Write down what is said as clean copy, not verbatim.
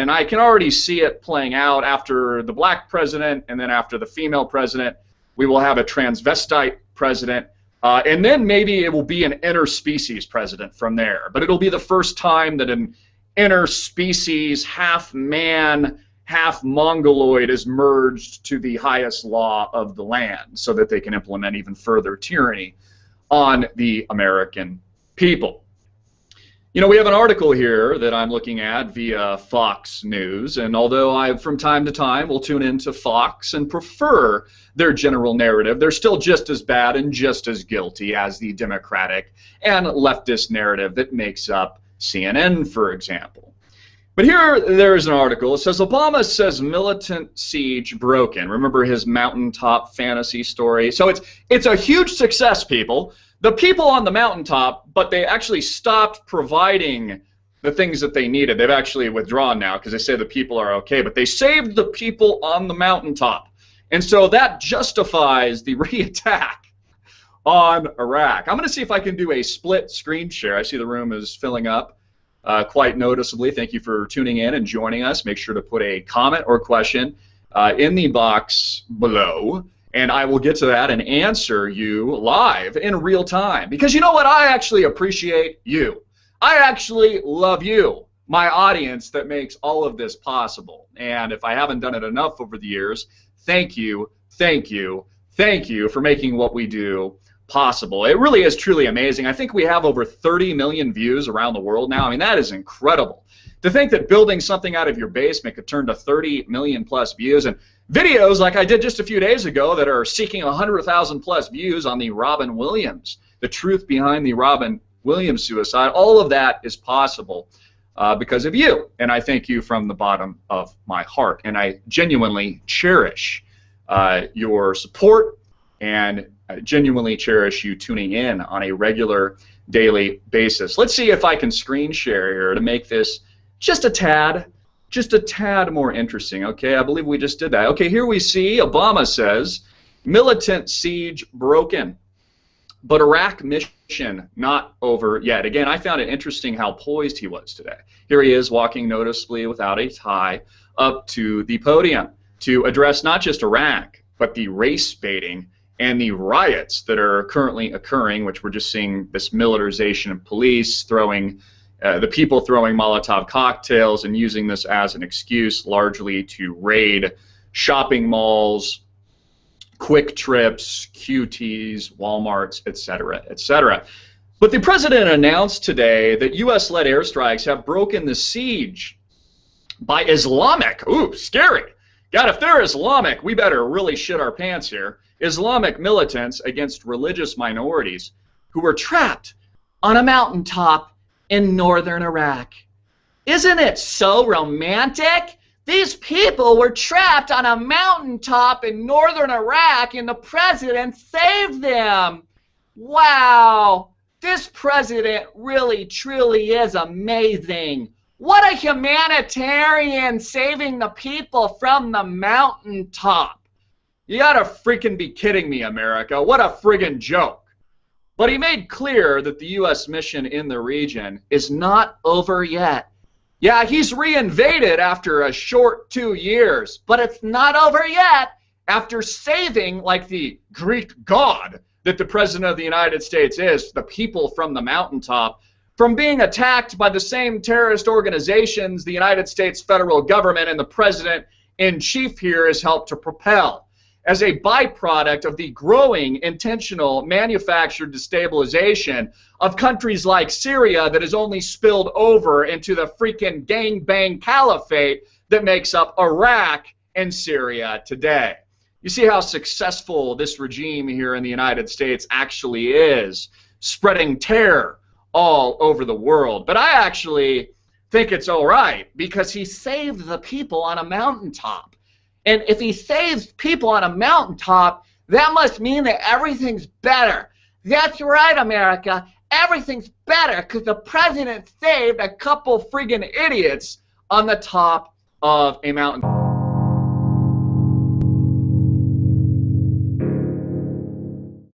and I can already see it playing out. After the black president and then after the female president, we will have a transvestite president, and then maybe it will be an interspecies president from there. But it'll be the first time that an interspecies, half man, half mongoloid is merged to the highest law of the land so that they can implement even further tyranny on the American people. You know, we have an article here that I'm looking at via Fox News, and although I, from time to time, will tune into Fox and prefer their general narrative, they're still just as bad and just as guilty as the Democratic and leftist narrative that makes up CNN, for example. But here there's an article. It says, Obama says militant siege broken. Remember his mountaintop fantasy story? So it's a huge success, people. The people on the mountaintop, but they actually stopped providing the things that they needed. They've actually withdrawn now because they say the people are okay, but they saved the people on the mountaintop. And so that justifies the re-attack on Iraq. I'm going to see if I can do a split screen share. I see the room is filling up quite noticeably. Thank you for tuning in and joining us. Make sure to put a comment or question in the box below, and I will get to that and answer you live in real time. Because you know what? I actually appreciate you. I actually love you, my audience that makes all of this possible. And if I haven't done it enough over the years, thank you, thank you, thank you for making what we do possible. It really is truly amazing. I think we have over 30 million views around the world now. I mean, that is incredible. To think that building something out of your basement could turn to 30 million plus views, and videos like I did just a few days ago that are seeking 100,000 plus views on the Robin Williams, the truth behind the Robin Williams suicide, all of that is possible because of you. And I thank you from the bottom of my heart. And I genuinely cherish your support, and I genuinely cherish you tuning in on a regular daily basis. Let's see if I can screen share here to make this just a tad more interesting. Okay, I believe we just did that. Okay, here we see Obama says militant siege broken, but Iraq mission not over yet. Again, I found it interesting how poised he was today. Here he is walking noticeably without a tie up to the podium to address not just Iraq, but the race baiting and the riots that are currently occurring, which we're just seeing this militarization of police, throwing the people throwing Molotov cocktails and using this as an excuse largely to raid shopping malls, Quick Trips, QTs, Walmarts, etc., etc. But the president announced today that U.S.-led airstrikes have broken the siege by Islamic, ooh, scary. God, if they're Islamic, we better really shit our pants here. Islamic militants against religious minorities who were trapped on a mountaintop in northern Iraq. Isn't it so romantic? These people were trapped on a mountaintop in northern Iraq and the president saved them. Wow, this president really truly is amazing. What a humanitarian, saving the people from the mountaintop. You gotta freaking be kidding me, America. What a friggin' joke. But he made clear that the U.S. mission in the region is not over yet. Yeah, he's reinvaded after a short 2 years, but it's not over yet after saving, like the Greek god that the President of the United States is, the people from the mountaintop, from being attacked by the same terrorist organizations the United States federal government and the President-in-Chief here has helped to propel as a byproduct of the growing intentional manufactured destabilization of countries like Syria that has only spilled over into the freaking gangbang caliphate that makes up Iraq and Syria today. You see how successful this regime here in the United States actually is, spreading terror all over the world. But I actually think it's all right because he saved the people on a mountaintop. And if he saves people on a mountaintop, that must mean that everything's better. That's right, America. Everything's better because the president saved a couple friggin' idiots on the top of a mountain.